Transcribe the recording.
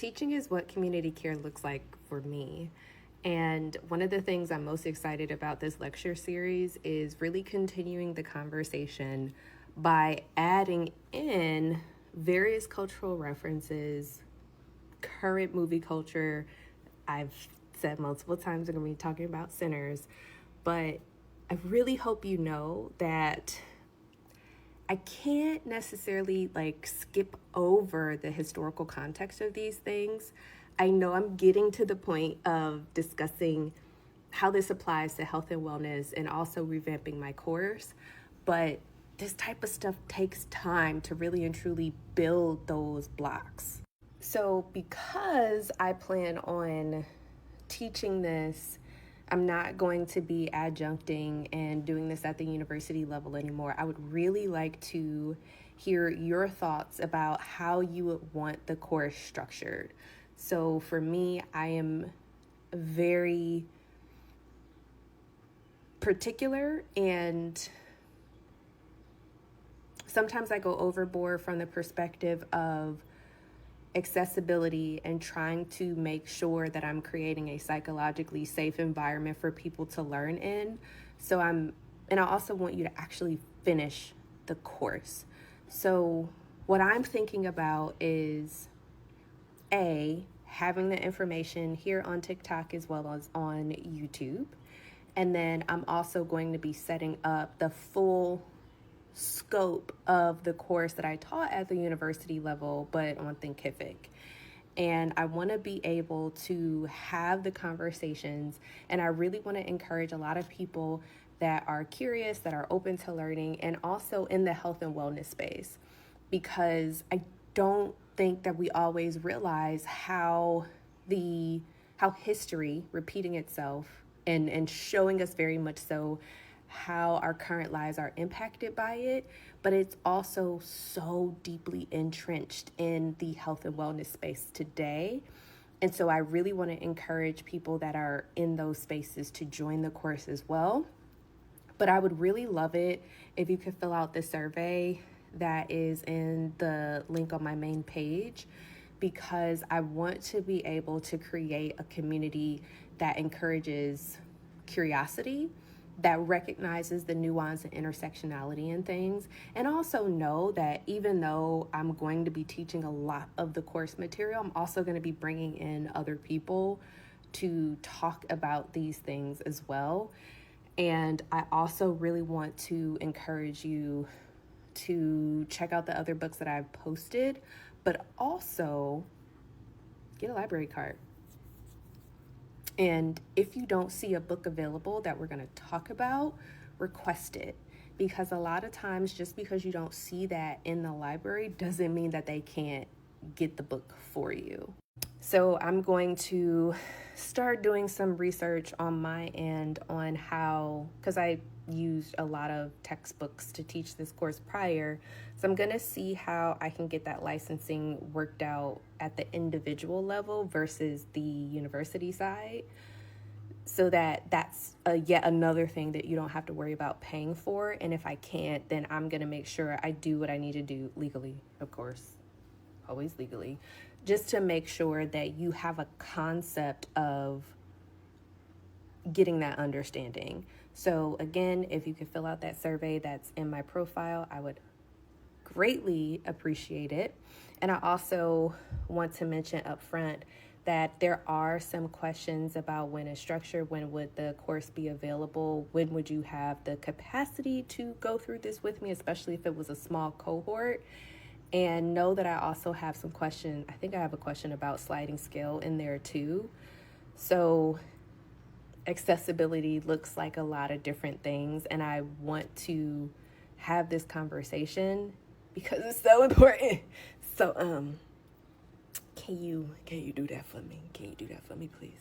Teaching is what community care looks like for me. And one of the things I'm most excited about this lecture series is really continuing the conversation by adding in various cultural references, current movie culture. I've said multiple times I'm going to be talking about Sinners, but I really hope you know that I can't necessarily skip over the historical context of these things. I know I'm getting to the point of discussing how this applies to health and wellness and also revamping my course, but this type of stuff takes time to really and truly build those blocks. So because I plan on teaching this, I'm not going to be adjuncting and doing this at the university level anymore. I would really like to hear your thoughts about how you would want the course structured. So for me, I am very particular, and sometimes I go overboard from the perspective of accessibility and trying to make sure that I'm creating a psychologically safe environment for people to learn in. And I also want you to actually finish the course. So what I'm thinking about is having the information here on TikTok as well as on YouTube. And then I'm also going to be setting up the full scope of the course that I taught at the university level, but on Thinkific. And I want to be able to have the conversations, and I really want to encourage a lot of people that are curious, that are open to learning, and also in the health and wellness space, because I don't think that we always realize how history repeating itself and showing us very much so how our current lives are impacted by it, but it's also so deeply entrenched in the health and wellness space today. And so I really want to encourage people that are in those spaces to join the course as well. But I would really love it if you could fill out the survey that is in the link on my main page, because I want to be able to create a community that encourages curiosity, that recognizes the nuance and intersectionality in things, and also know that even though I'm going to be teaching a lot of the course material, I'm also going to be bringing in other people to talk about these things as well. And I also really want to encourage you to check out the other books that I've posted, but also get a library card. And if you don't see a book available that we're going to talk about, request it. Because a lot of times, just because you don't see that in the library doesn't mean that they can't get the book for you. So I'm going to start doing some research on my end on how, because I used a lot of textbooks to teach this course prior. So I'm going to see how I can get that licensing worked out at the individual level versus the university side, so that that's yet another thing that you don't have to worry about paying for. And if I can't, then I'm going to make sure I do what I need to do legally, of course, always legally, just to make sure that you have a concept of getting that understanding. So again, if you could fill out that survey that's in my profile, I would greatly appreciate it. And I also want to mention up front that there are some questions about when it's structured, when would the course be available, when would you have the capacity to go through this with me, especially if it was a small cohort. And know that I also have some questions. I think I have a question about sliding scale in there too. So accessibility looks like a lot of different things, and I want to have this conversation because it's so important. So can you do that for me? Can you do that for me, please?